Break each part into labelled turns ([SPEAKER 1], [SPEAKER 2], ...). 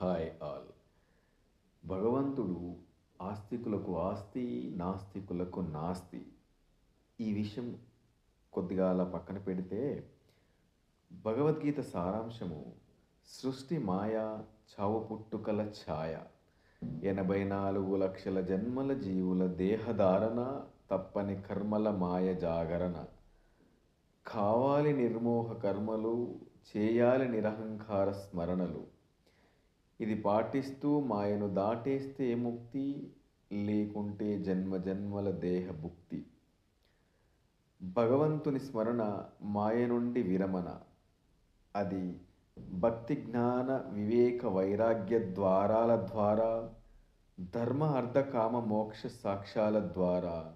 [SPEAKER 1] Hi all. భగవంతుడు ఆస్తికులకు ఆస్తి, నాస్తికులకు నాస్తి. ఈ విషయం కొద్దిగా అలా పక్కన పెడితే, భగవద్గీత సారాంశము సృష్టి మాయ, చావు పుట్టుకల ఛాయ. 84 లక్షల జన్మల జీవుల దేహధారణ, తప్పని కర్మల మాయ జాగరణ. కావాలి నిర్మోహ కర్మలు, చేయాలి నిరహంకార స్మరణలు. ఇది పాటిస్తూ మాయను దాటేస్తే ముక్తి, లేకుంటే జన్మ జన్మల దేహభుక్తి. భగవంతుని స్మరణ మాయ నుండి విరమణ. అది భక్తి జ్ఞాన వివేక వైరాగ్య ద్వారాల ద్వారా, ధర్మ అర్థ కామ మోక్ష సాక్ష్యాల ద్వారా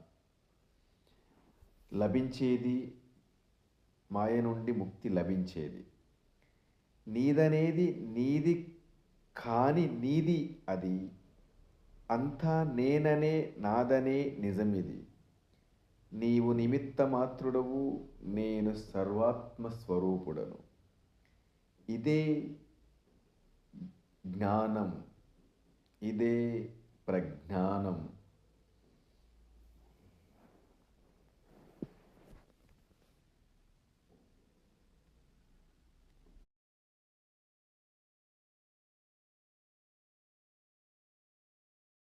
[SPEAKER 1] లభించేది. మాయ నుండి ముక్తి లభించేది. నీదనేది నీది కాని నీది అది, అంతా నేననే నాదనే నిజమిది. నీవు నిమిత్త మాత్రుడవు, నేను సర్వాత్మ స్వరూపుడను. ఇదే జ్ఞానం, ఇదే ప్రజ్ఞానం.